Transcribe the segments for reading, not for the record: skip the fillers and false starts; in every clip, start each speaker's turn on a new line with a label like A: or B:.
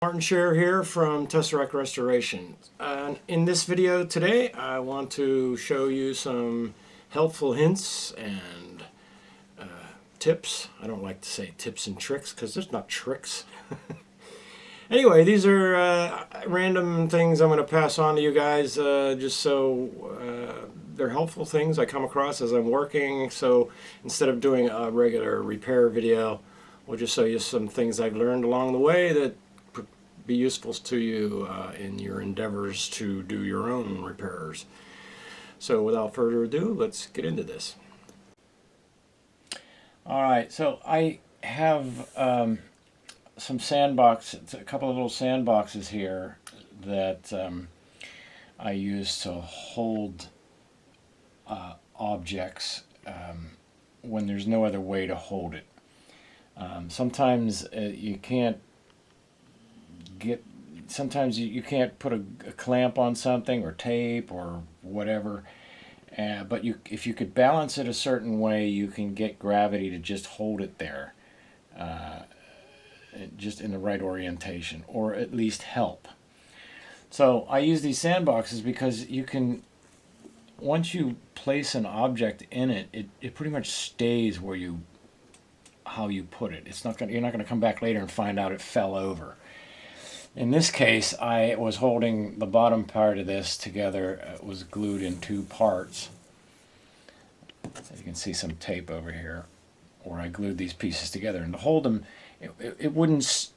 A: Martin Scher here from Tesserak Restoration. In this video today I want to show you some helpful hints and tips. I don't like to say tips and tricks because there's not tricks. Anyway, these are random things I'm going to pass on to you guys just so they're helpful things I come across as I'm working. So instead of doing a regular repair video, we'll just show you some things I've learned along the way that be useful to you in your endeavors to do your own repairs. So without further ado, let's get into this. Alright, so I have some sandboxes, a couple of little sandboxes here that I use to hold objects when there's no other way to hold it. Sometimes you can't you can't put a clamp on something or tape or whatever, but if you could balance it a certain way, you can get gravity to just hold it there, just in the right orientation, or at least help. So I use these sandboxes because you can, once you place an object in it, it pretty much stays where how you put it. You're not going to come back later and find out it fell over. In this case, I was holding the bottom part of this together. It was glued in two parts. So you can see some tape over here where I glued these pieces together. And to hold them, it wouldn't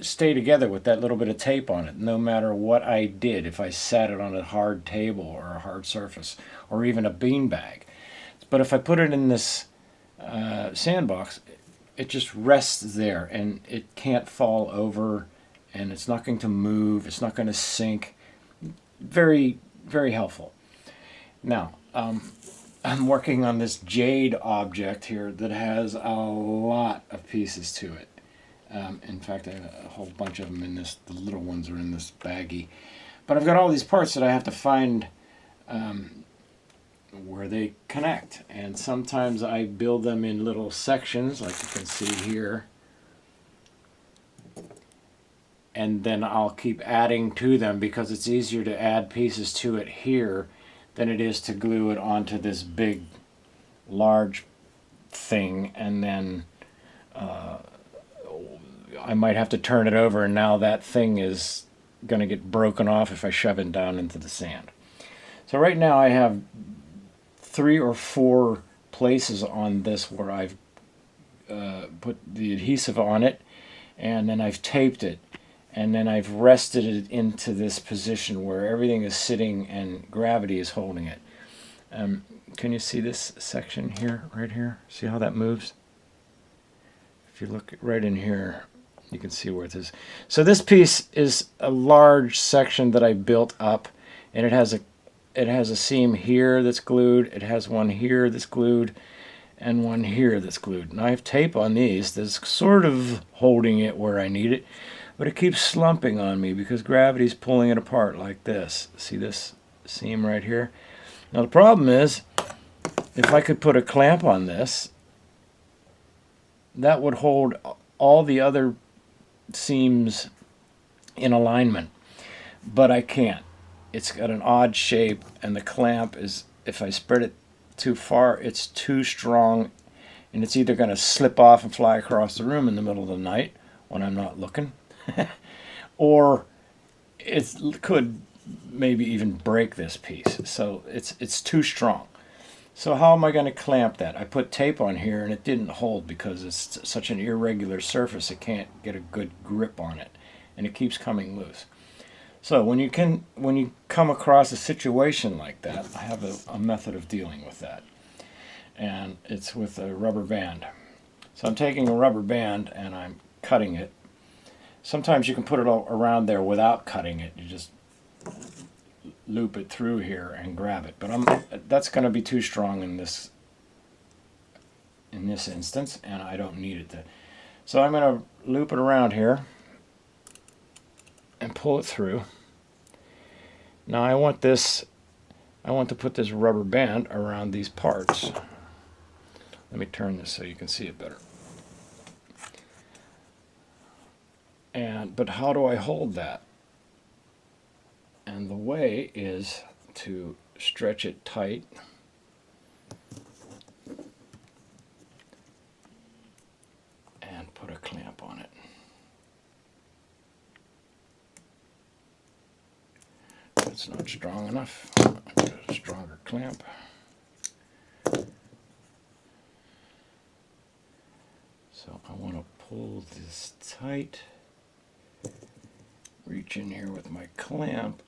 A: stay together with that little bit of tape on it, no matter what I did. If I sat it on a hard table or a hard surface or even a beanbag. But if I put it in this sandbox, it just rests there and it can't fall over. And it's not going to move, it's not going to sink. Very, very helpful. Now, I'm working on this jade object here that has a lot of pieces to it. In fact, I have a whole bunch of them in this. The little ones are in this baggie. But I've got all these parts that I have to find where they connect. And sometimes I build them in little sections, like you can see here. And then I'll keep adding to them because it's easier to add pieces to it here than it is to glue it onto this big, large thing. And then I might have to turn it over, and now that thing is going to get broken off if I shove it down into the sand. So right now I have 3 or 4 places on this where I've put the adhesive on it, and then I've taped it. And then I've rested it into this position where everything is sitting and gravity is holding it. Can you see this section here, right here? See how that moves? If you look right in here, you can see where it is. So this piece is a large section that I built up, and it has a seam here that's glued. It has one here that's glued, and one here that's glued. And I have tape on these that's sort of holding it where I need it. But it keeps slumping on me because gravity's pulling it apart like this. See this seam right here? Now the problem is, if I could put a clamp on this, that would hold all the other seams in alignment. But I can't. It's got an odd shape, and the clamp is, if I spread it too far, it's too strong, and it's either going to slip off and fly across the room in the middle of the night when I'm not looking. Or it could maybe even break this piece. So it's too strong. So how am I going to clamp that? I put tape on here and it didn't hold because it's such an irregular surface it can't get a good grip on it, and it keeps coming loose. So when you come across a situation like that, I have a method of dealing with that, and it's with a rubber band. So I'm taking a rubber band and I'm cutting it. Sometimes you can put it all around there without cutting it. You just loop it through here and grab it. But that's going to be too strong in this instance, and I don't need it to. So I'm going to loop it around here and pull it through. Now I want to put this rubber band around these parts. Let me turn this so you can see it better. But how do I hold that? And the way is to stretch it tight and put a clamp on it. It's not strong enough. Put a stronger clamp. So I want to pull this tight. Reach in here with my clamp.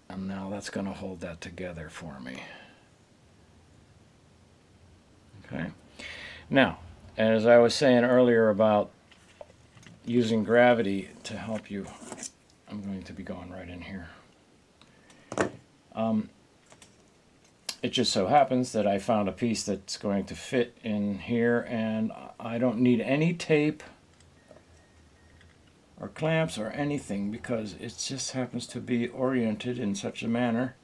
A: And now that's going to hold that together for me. Okay. Now, as I was saying earlier about using gravity to help you, I'm going to be going right in here. It just so happens that I found a piece that's going to fit in here, and I don't need any tape or clamps or anything, because it just happens to be oriented in such a manner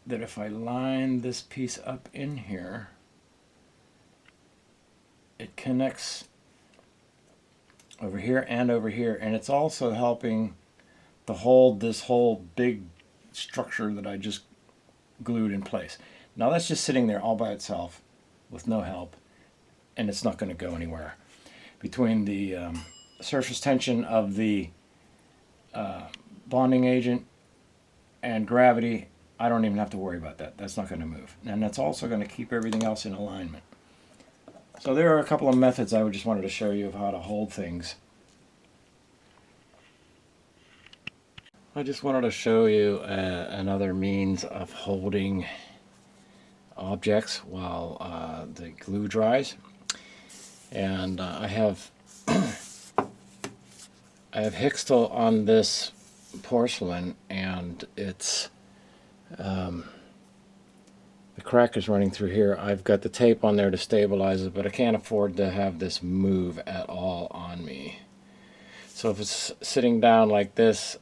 A: that if I line this piece up in here, it connects over here and over here, and it's also helping to hold this whole big structure that I just glued in place. Now that's just sitting there all by itself with no help, and it's not going to go anywhere. Between the surface tension of the bonding agent and gravity, I don't even have to worry about that. That's not going to move. And that's also going to keep everything else in alignment. So there are a couple of methods I just wanted to show you of how to hold things. I just wanted to show you another means of holding objects while the glue dries. And I have Hixtel on this porcelain, and it's the crack is running through here. I've got the tape on there to stabilize it, but I can't afford to have this move at all on me. So if it's sitting down like this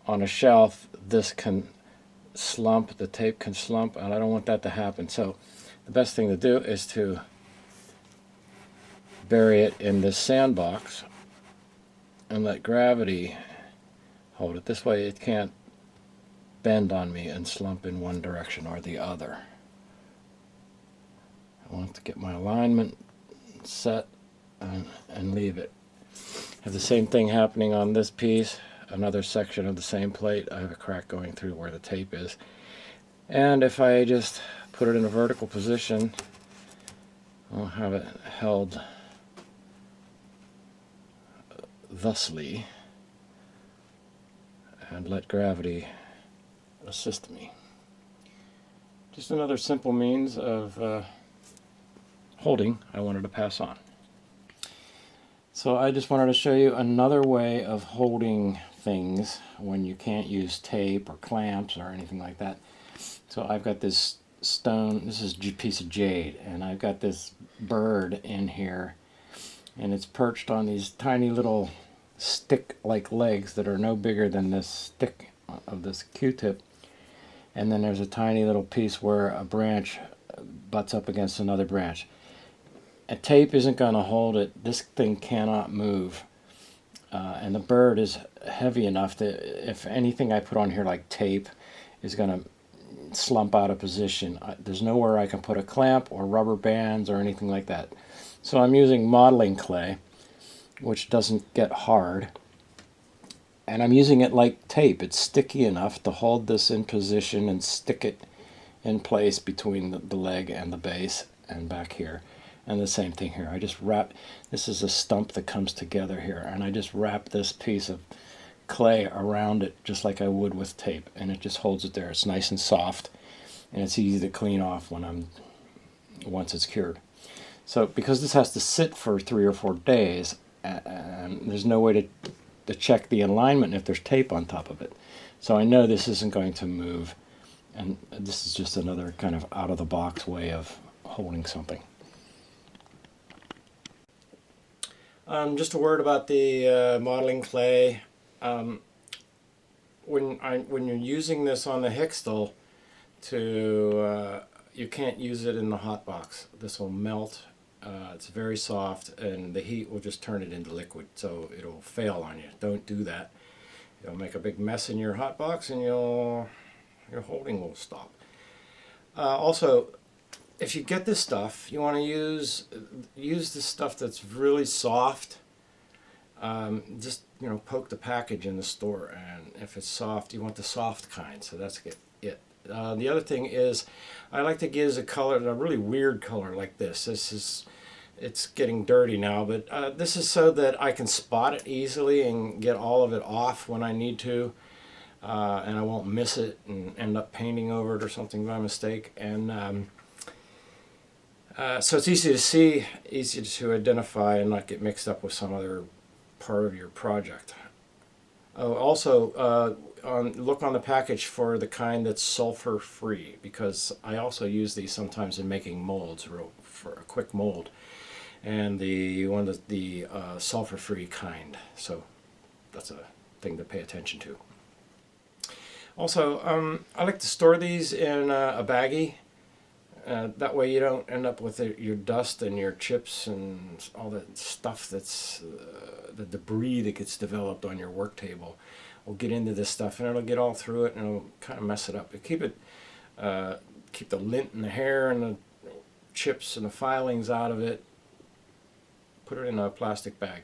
A: on a shelf, this can slump, the tape can slump, and I don't want that to happen. So the best thing to do is to bury it in this sandbox and let gravity hold it. This way it can't bend on me and slump in one direction or the other. I want to get my alignment set and leave it. Have the same thing happening on this piece. Another section of the same plate, I have a crack going through where the tape is. And if I just put it in a vertical position, I'll have it held thusly and let gravity assist me. Just another simple means of holding I wanted to pass on. So I just wanted to show you another way of holding things when you can't use tape or clamps or anything like that. So I've got this stone, this is a piece of jade, and I've got this bird in here, and it's perched on these tiny little stick-like legs that are no bigger than this stick of this Q-tip. And then there's a tiny little piece where a branch butts up against another branch. A tape isn't going to hold it. This thing cannot move. And the bird is heavy enough that if anything I put on here like tape is going to slump out of position. There's nowhere I can put a clamp or rubber bands or anything like that. So I'm using modeling clay, which doesn't get hard. And I'm using it like tape. It's sticky enough to hold this in position and stick it in place between the leg and the base and back here. And the same thing here. I just wrap, this is a stump that comes together here, and I just wrap this piece of clay around it just like I would with tape, and it just holds it there. It's nice and soft, and it's easy to clean off once it's cured. So because this has to sit for 3 or 4 days, and there's no way to check the alignment if there's tape on top of it. So I know this isn't going to move, and this is just another kind of out-of-the-box way of holding something. Just a word about the modeling clay. When you're using this on the Hixtel, you can't use it in the hot box. This will melt. It's very soft, and the heat will just turn it into liquid, so it'll fail on you. Don't do that. You'll make a big mess in your hot box, and your holding will stop. Also, if you get this stuff, you want to use the stuff that's really soft. Just poke the package in the store, and if it's soft, you want the soft kind. So that's it. The other thing is, I like to use a really weird color like this. It's getting dirty now, but this is so that I can spot it easily and get all of it off when I need to, and I won't miss it and end up painting over it or something by mistake. And so it's easy to see, easy to identify, and not get mixed up with some other part of your project. Also, look on the package for the kind that's sulfur free, because I also use these sometimes in making molds, for a quick mold, and the sulfur free kind. So that's a thing to pay attention to. Also, I like to store these in a baggie. That way you don't end up with your dust and your chips and all that stuff that's the debris that gets developed on your work table will get into this stuff, and it'll get all through it, and it'll kind of mess it up. But keep the lint and the hair and the chips and the filings out of it. Put it in a plastic bag.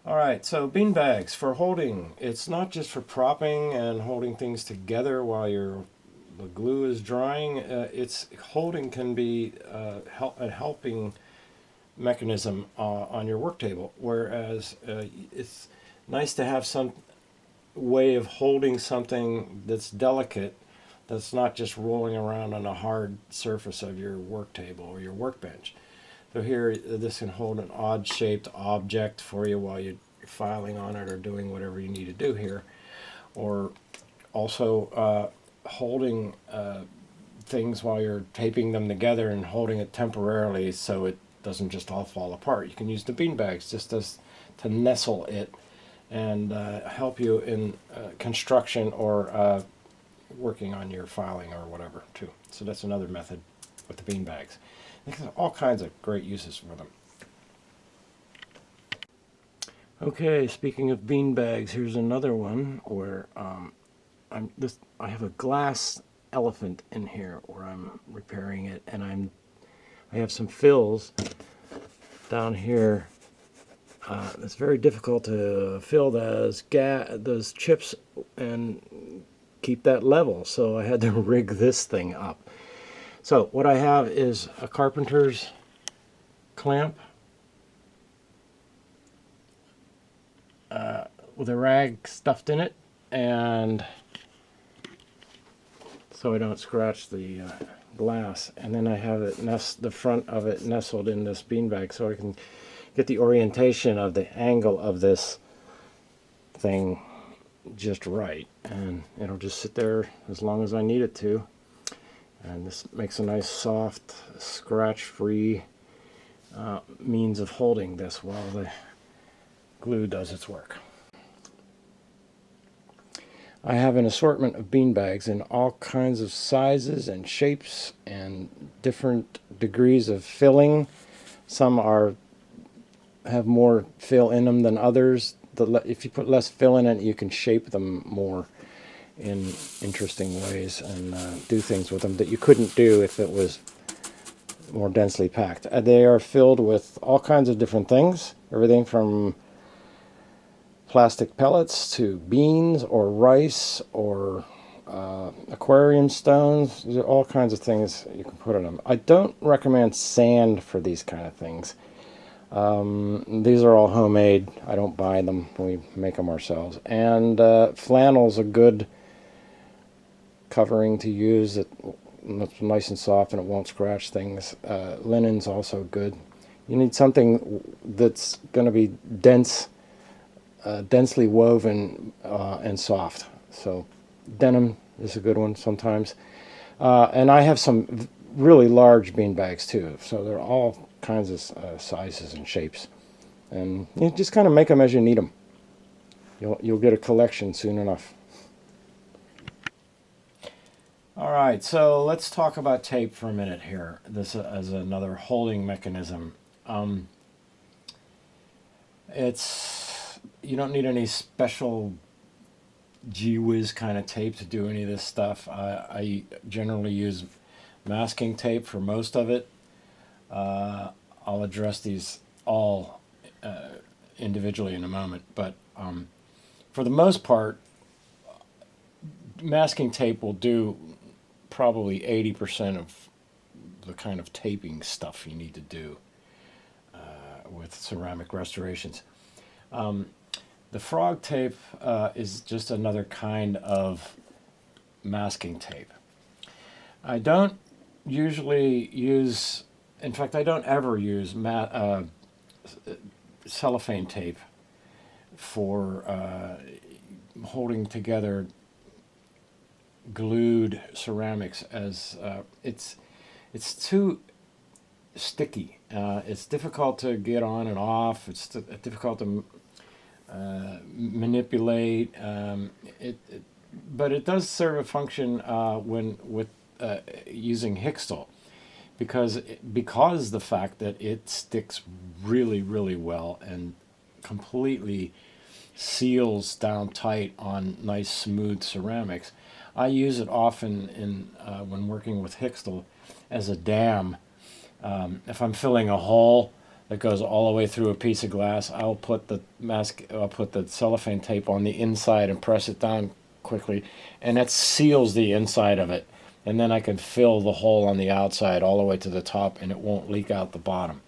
A: Alright, so bean bags for holding. It's not just for propping and holding things together while the glue is drying. Holding can be a helping mechanism on your work table, whereas it's nice to have some way of holding something that's delicate, that's not just rolling around on a hard surface of your work table or your workbench. So here, this can hold an odd shaped object for you while you're filing on it or doing whatever you need to do here. Or also holding things while you're taping them together and holding it temporarily so it doesn't just all fall apart. You can use the bean bags just to nestle it and help you in construction or working on your filing or whatever too. So that's another method with the bean bags. There's all kinds of great uses for them. Okay, speaking of bean bags, here's another one where I have a glass elephant in here where I'm repairing it, and I have some fills down here. It's very difficult to fill those chips and keep that level, so I had to rig this thing up. So what I have is a carpenter's clamp with a rag stuffed in it, and so I don't scratch the glass. And then I have the front of it nestled in this beanbag so I can get the orientation of the angle of this thing just right, and it'll just sit there as long as I need it to. And this makes a nice soft, scratch-free means of holding this while the glue does its work. I have an assortment of bean bags in all kinds of sizes and shapes and different degrees of filling. Some have more fill in them than others. If you put less fill in it, you can shape them more in interesting ways and do things with them that you couldn't do if it was more densely packed. They are filled with all kinds of different things, everything from plastic pellets to beans or rice or aquarium stones. There are all kinds of things you can put in them. I don't recommend sand for these kind of things. These are all homemade. I don't buy them. We make them ourselves. And flannel's a good covering to use. It's nice and soft and it won't scratch things. Linen's also good. You need something that's going to be dense, densely woven and soft. So denim is a good one sometimes. And I have some really large bean bags too. So they're all kinds of sizes and shapes. And you just kind of make them as you need them. You'll get a collection soon enough. All right, so let's talk about tape for a minute here. This as another holding mechanism. You don't need any special gee whiz kind of tape to do any of this stuff. I generally use masking tape for most of it. I'll address these all individually in a moment, but for the most part, masking tape will do probably 80% of the kind of taping stuff you need to do with ceramic restorations. The frog tape is just another kind of masking tape. I don't usually use, in fact, I don't ever use cellophane tape for holding together glued ceramics, as it's too sticky. It's difficult to get on and off. It's difficult to manipulate. But it does serve a function when with using Hixtol, because the fact that it sticks really, really well and completely seals down tight on nice smooth ceramics. I use it often in when working with Hixtol as a dam. If I'm filling a hole that goes all the way through a piece of glass, I'll put the cellophane tape on the inside and press it down quickly, and that seals the inside of it. And then I can fill the hole on the outside all the way to the top, and it won't leak out the bottom.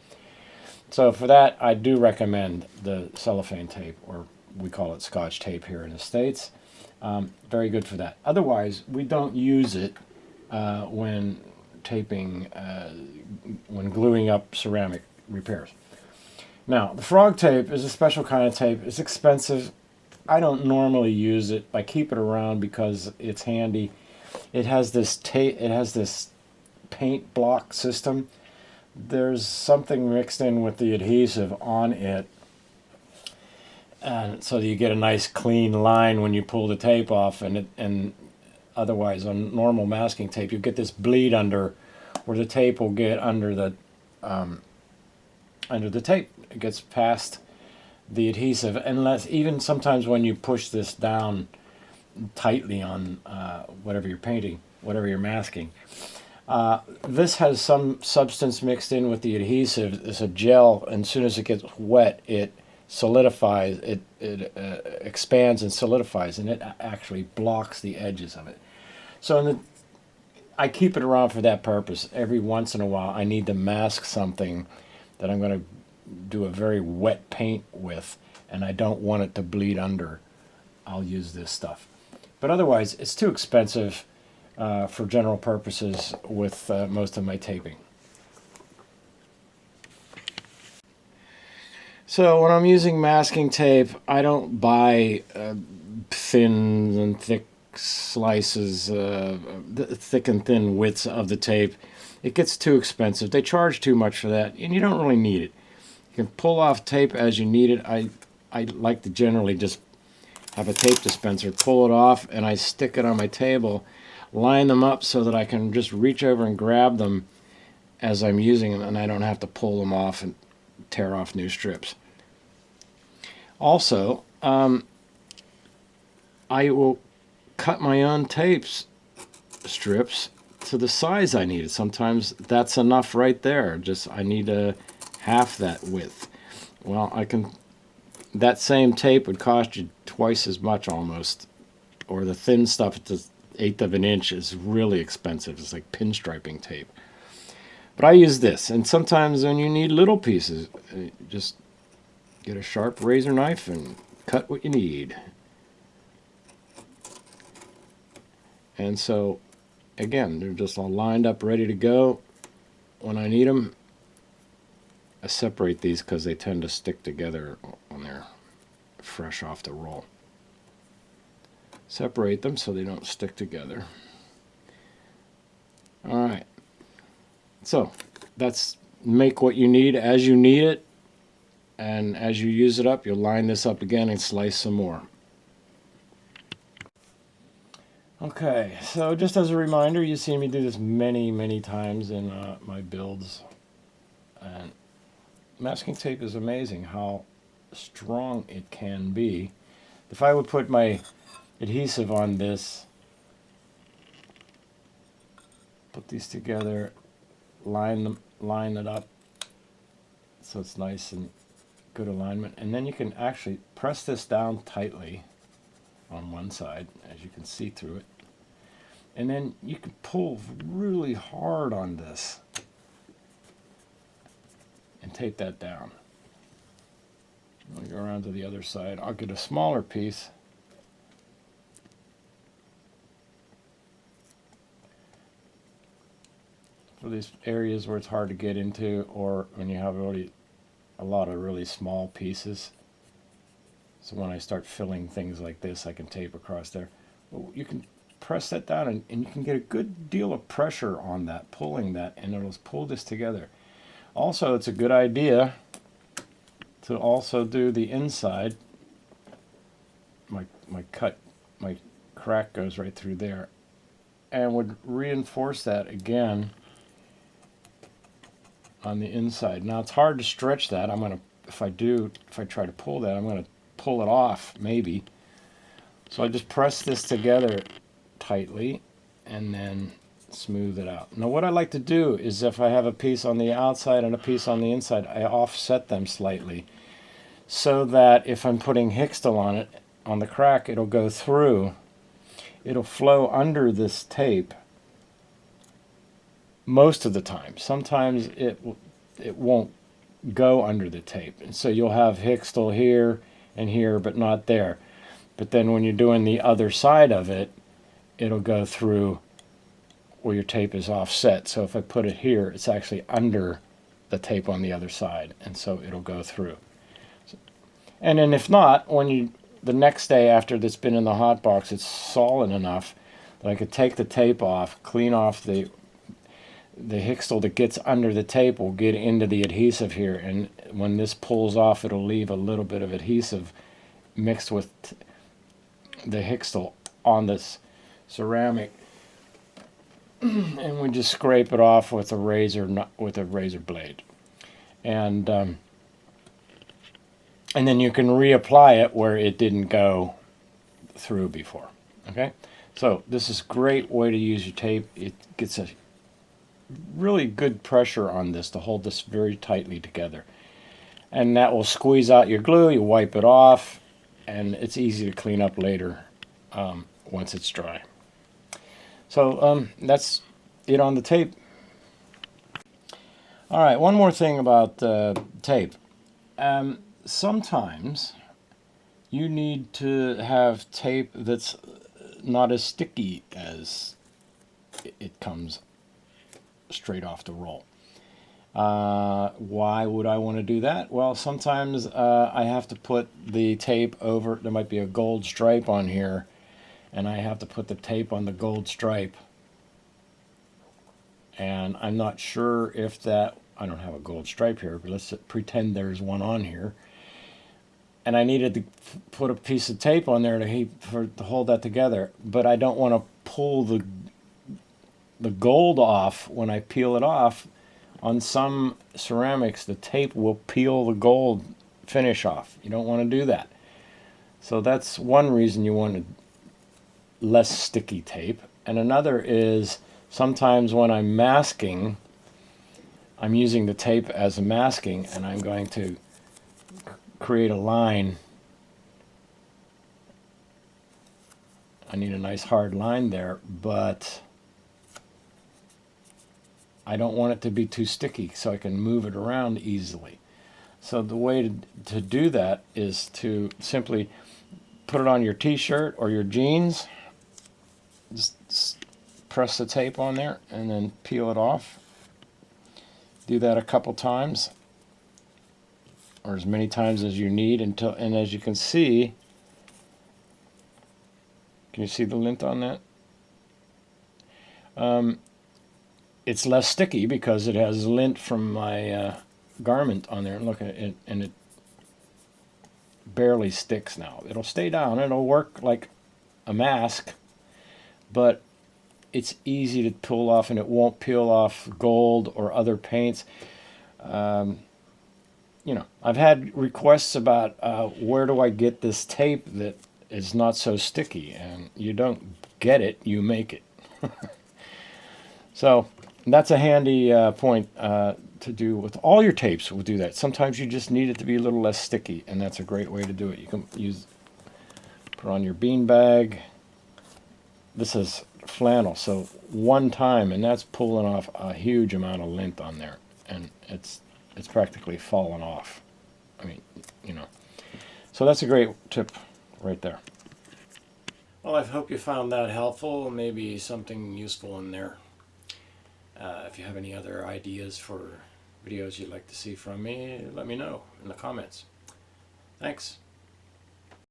A: So for that, I do recommend the cellophane tape, or we call it Scotch tape here in the States. Very good for that. Otherwise, we don't use it when taping, when gluing up ceramic repairs. Now, the frog tape is a special kind of tape. It's expensive. I don't normally use it. I keep it around because it's handy. It has this paint block system. There's something mixed in with the adhesive on it, and so you get a nice clean line when you pull the tape off. And otherwise, on normal masking tape, you get this bleed under, where the tape will get under the tape. It gets past the adhesive, unless even sometimes when you push this down tightly on whatever you're painting, whatever you're masking. This has some substance mixed in with the adhesive. It's a gel, and as soon as it gets wet, it solidifies, it expands and solidifies, and it actually blocks the edges of it. So I keep it around for that purpose. Every once in a while, I need to mask something that I'm going to do a very wet paint with, and I don't want it to bleed under. I'll use this stuff. But otherwise, it's too expensive for general purposes with most of my taping. So when I'm using masking tape, I don't buy thin and thick slices, thick and thin widths of the tape. It gets too expensive. They charge too much for that, and you don't really need it. You can pull off tape as you need it. I like to generally just have a tape dispenser, pull it off, and I stick it on my table, line them up so that I can just reach over and grab them as I'm using them, and I don't have to pull them off and tear off new strips. Also, I will cut my own tapes strips to the size I need it. Sometimes that's enough right there. Just I need half that width. Well, that same tape would cost you twice as much almost, or the thin stuff at the 1/8 of an inch is really expensive. It's like pinstriping tape. But I use this, and sometimes when you need little pieces, just get a sharp razor knife and cut what you need. And so, again, they're just all lined up, ready to go. When I need them, I separate these because they tend to stick together when they're fresh off the roll. Separate them so they don't stick together. All right. So that's make what you need as you need it, and as you use it up, you'll line this up again and slice some more. Okay, so just as a reminder, you've seen me do this many times in my builds. And masking tape is amazing how strong it can be. If I would put my adhesive on this, put these together, line it up so it's nice and good alignment, and then you can actually press this down tightly on one side, as you can see through it, and then you can pull really hard on this and tape that down. I'll go around to the other side. I'll get a smaller piece. For these areas where it's hard to get into, or when you have already a lot of really small pieces. So when I start filling things like this, I can tape across there. You can press that down, and you can get a good deal of pressure on that, pulling that, and it'll pull this together. Also, it's a good idea to also do the inside. My crack goes right through there, and would reinforce that again on the inside. Now it's hard to stretch that. If I try to pull that, I'm gonna pull it off maybe. So I just press this together tightly and then smooth it out. Now what I like to do is, if I have a piece on the outside and a piece on the inside, I offset them slightly, so that if I'm putting Hixtol on it, on the crack, it'll go through. It'll flow under this tape most of the time. Sometimes it won't go under the tape, and so you'll have Hixtol here and here, but not there. But then when you're doing the other side of it, it'll go through where your tape is offset. So if I put it here, it's actually under the tape on the other side, and so it'll go through. And then if not, the next day after it's been in the hot box, it's solid enough that I could take the tape off, clean off the Hixtol that gets under the tape will get into the adhesive here, and when this pulls off, it'll leave a little bit of adhesive mixed with the Hixtol on this ceramic, and we just scrape it off with a razor blade, and then you can reapply it where it didn't go through before. Okay, so this is a great way to use your tape. It gets a really good pressure on this to hold this very tightly together, and that will squeeze out your glue. You wipe it off, and it's easy to clean up later once it's dry. So that's it on the tape. All right, one more thing about tape. Sometimes you need to have tape that's not as sticky as it comes straight off the roll. Why would I want to do that? Well, sometimes I have to put the tape over. There might be a gold stripe on here, and I have to put the tape on the gold stripe, and I'm not sure if that, I don't have a gold stripe here, but let's pretend there's one on here, and I needed to put a piece of tape on there to hold that together, but I don't want to pull the gold off. When I peel it off, on some ceramics the tape will peel the gold finish off. You don't want to do that. So that's one reason you want less sticky tape. And another is, sometimes when I'm masking, I'm using the tape as a masking, and I'm going to create a line. I need a nice hard line there, but I don't want it to be too sticky, so I can move it around easily. So the way to do that is to simply put it on your t-shirt or your jeans. Just press the tape on there and then peel it off. Do that a couple times, or as many times as you need, and as you can see, can you see the lint on that? It's less sticky because it has lint from my garment on there. Look at it, and it barely sticks now. It'll stay down. It'll work like a mask, but it's easy to pull off, and it won't peel off gold or other paints. You know, I've had requests about where do I get this tape that is not so sticky, and you don't get it, you make it. So that's a handy point to do with all your tapes. Will do that. Sometimes you just need it to be a little less sticky, and that's a great way to do it. You can put on your bean bag. This is flannel, so one time, and that's pulling off a huge amount of lint on there, and it's practically fallen off. I mean, you know. So that's a great tip right there. Well, I hope you found that helpful, maybe something useful in there. If you have any other ideas for videos you'd like to see from me, let me know in the comments. Thanks.